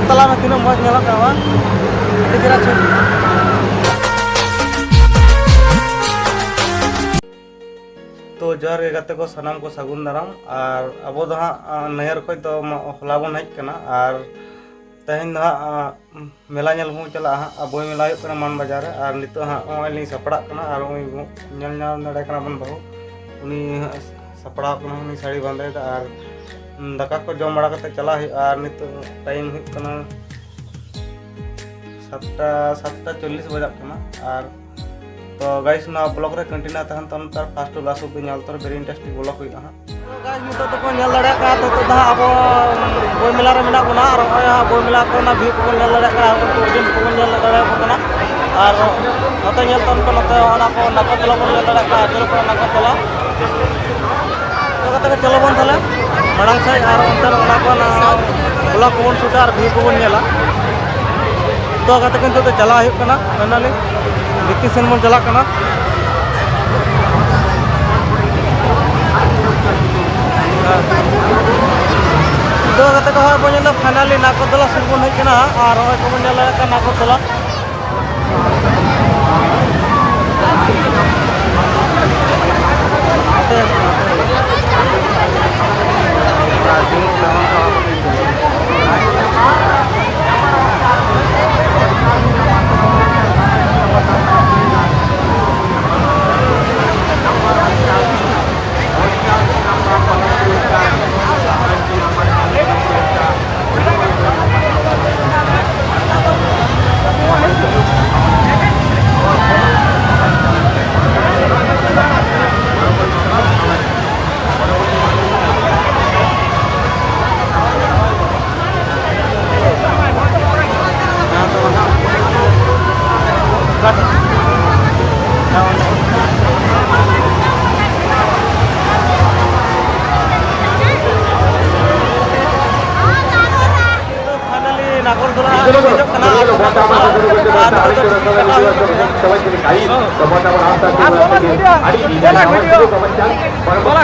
तला में तीनों मौज मेला का तो जोहर गे गाते को सानाम को सागुन दाराम और अब दो हाँ नहर खो तो हला बन हजना और तेहन दो हाँ मेला नेल बन चला हाँ बोई मेला मान बाजार और नित हाँ नई सपड़ा और नड़े बन बहु उनी सपड़ा साड़ी बांधे और दाका को जम बड़ा चला और नित टाइम सातटा 40 बजा और तो गाइस ना ब्लॉग रे कंटिन्यू तहन तन तर फास्ट लास्ट ऑफ द तर वेरी इंटरेस्टिंग ब्लॉग हुई हा गाइस नितो तो को नेल लड़ा का तो दा अब बोई मेला रे मेना बना और बोई मेला को ना व्यू को नेल लड़ा का तो ऑडियंस को नेल लड़ा को ना और नते नेल तन को नते ओना को नाको तला को नेल लड़ा का चलो को नाको तला तो कते चलो बन थाले मड़ांग से और अंतर ओना को ना ब्लॉग को शूट और व्यू को नेला तो कते किंतु तो चला है कना ननाली दिक्कत सेन मन चला कना तो कते को बन नेला फाइनली नाको तला सुन बन है कना और होय को बन नेला का नाको तला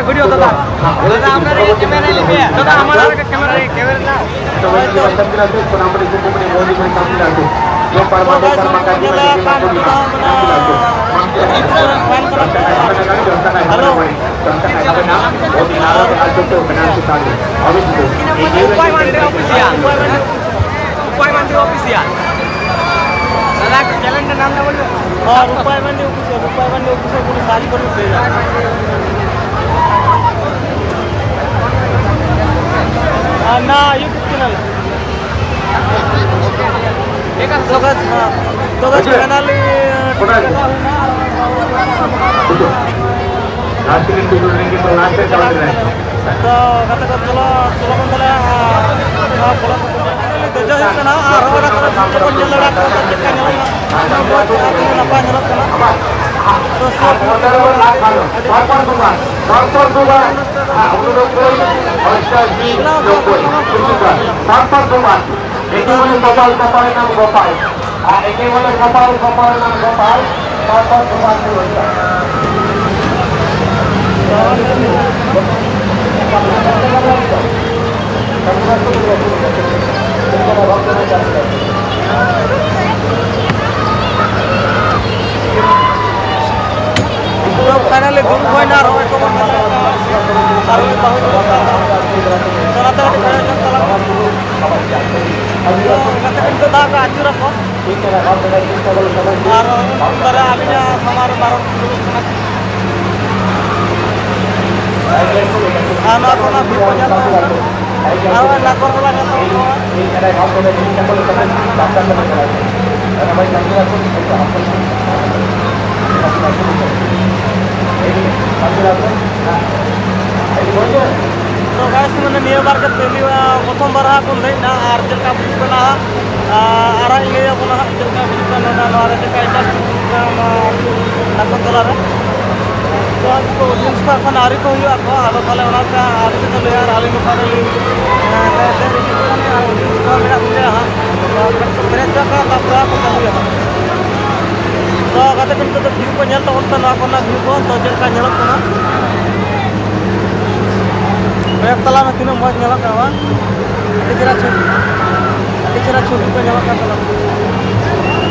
वीडियो दादा हमारे कैमरा ले दादा हमारा कैमरा कैलेंडर नाम बोलो और रुपये मंडी ऑफिस पूरी सारी कर ना यूट्यूब चैनल तो चैनल तो कते को चलो चलो बन तले जो है ना और को जल लड़ा को चिका नेला नपा नेला कना तो सब फाइनली दूर कोई ना रोए को मन और बहुत चला तो चला तो दा का आचुरा को और अंदर आलिया हमार बारो आना को ना भी पजा और ना को वाला तो गाइस मैंने निया बार के पहली प्रथम बार को देना और जका बुझना आरा इले बना जका बुझना ना और जका इटा ना को तला रे तो जिंस का खान आरी को हुआ को आलो ताले ओना का आरी को ले यार आली को फाइनली को मेरा बुझे हां तो मेरे जका तापरा को हुआ तो कते किंतु तो व्यू को नेल तो उनता ना को ना व्यू को तो जका नेल को ना एक तला में तीनों मौज मेला का चेहरा छवि को ᱧᱟᱢᱚᱜ ᱠᱟᱱ ᱛᱟᱞᱟᱝᱟ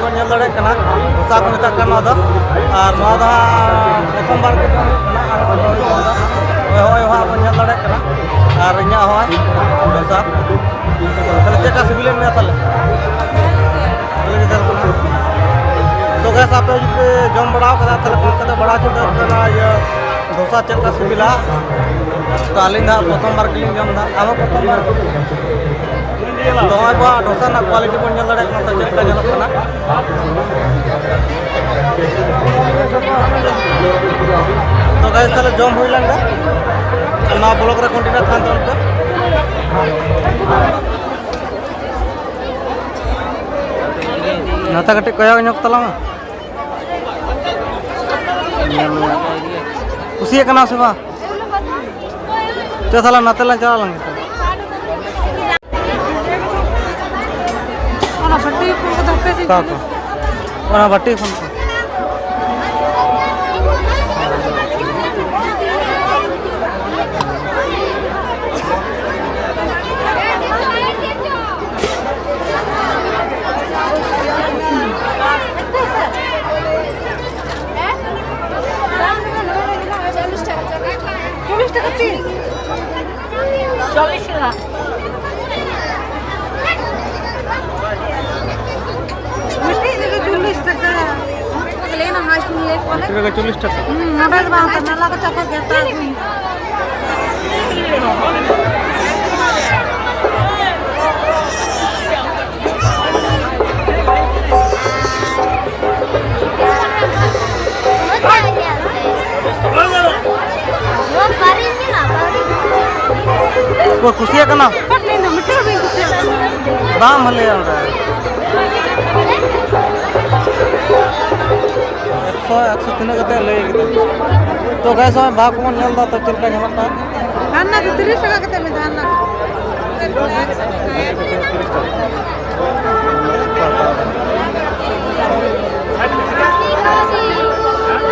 ᱰᱷᱳᱥᱟ को मेता कना दो और नवा दा प्रथम बार के कना और होय होय बन ñal लड़े कना और इኛ होय ढोसा तले चेका सिबिलेन में तले तले जल कना तो गैस आप जम बड़ाव कदा तले कते बड़ा चुट कना ये ढोसा चेका सिबिला तो आलिन प्रथम बार के जम दा अब प्रथम बार तो होय बा ढोसा ना क्वालिटी बन ñal लड़े कना तो चेका ñal कना तो गाइस ताले जम हुई लंगा ना ब्लॉग रे कंटिन्यू थान तो नाता कटे कया ñok तलामा उसी कना से बा चला नाते ला चला लंगे ओना बट्टी फोन को धक्के से ओना बट्टी फोन को को खुशिया कना दाम हले एकशो तीन कते लय तो गैस भाग को नेल दा तो चलका झमकता धाना के 30 টাকা कते में धाना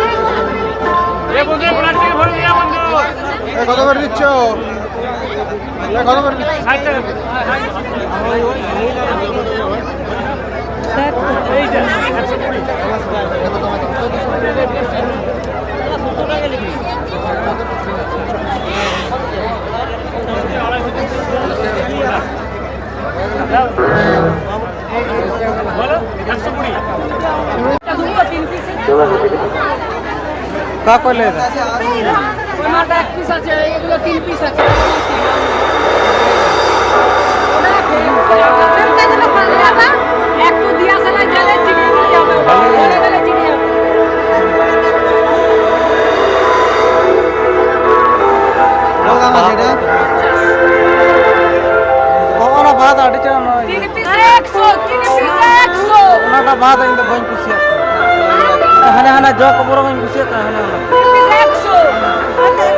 ए बंदे प्लास्टिक भर दिया बंदो ए কত করে দিচ্ছ এ কত করে 60 টাকা এই যে 120 का কইলে टमाटर एक पीस আছে এগুলো 3 পিস আছে একটু দিয়া সালা জলে চিনি যাবে জলে গেলে চিনি যাবে होगा ना जेडा ओना बात आडी चला ना 3 পিস 100 3 পিস 100 ओना बात इन बन कुसिया हना हना जो कबरो बन कुसिया हना 3 পিস 100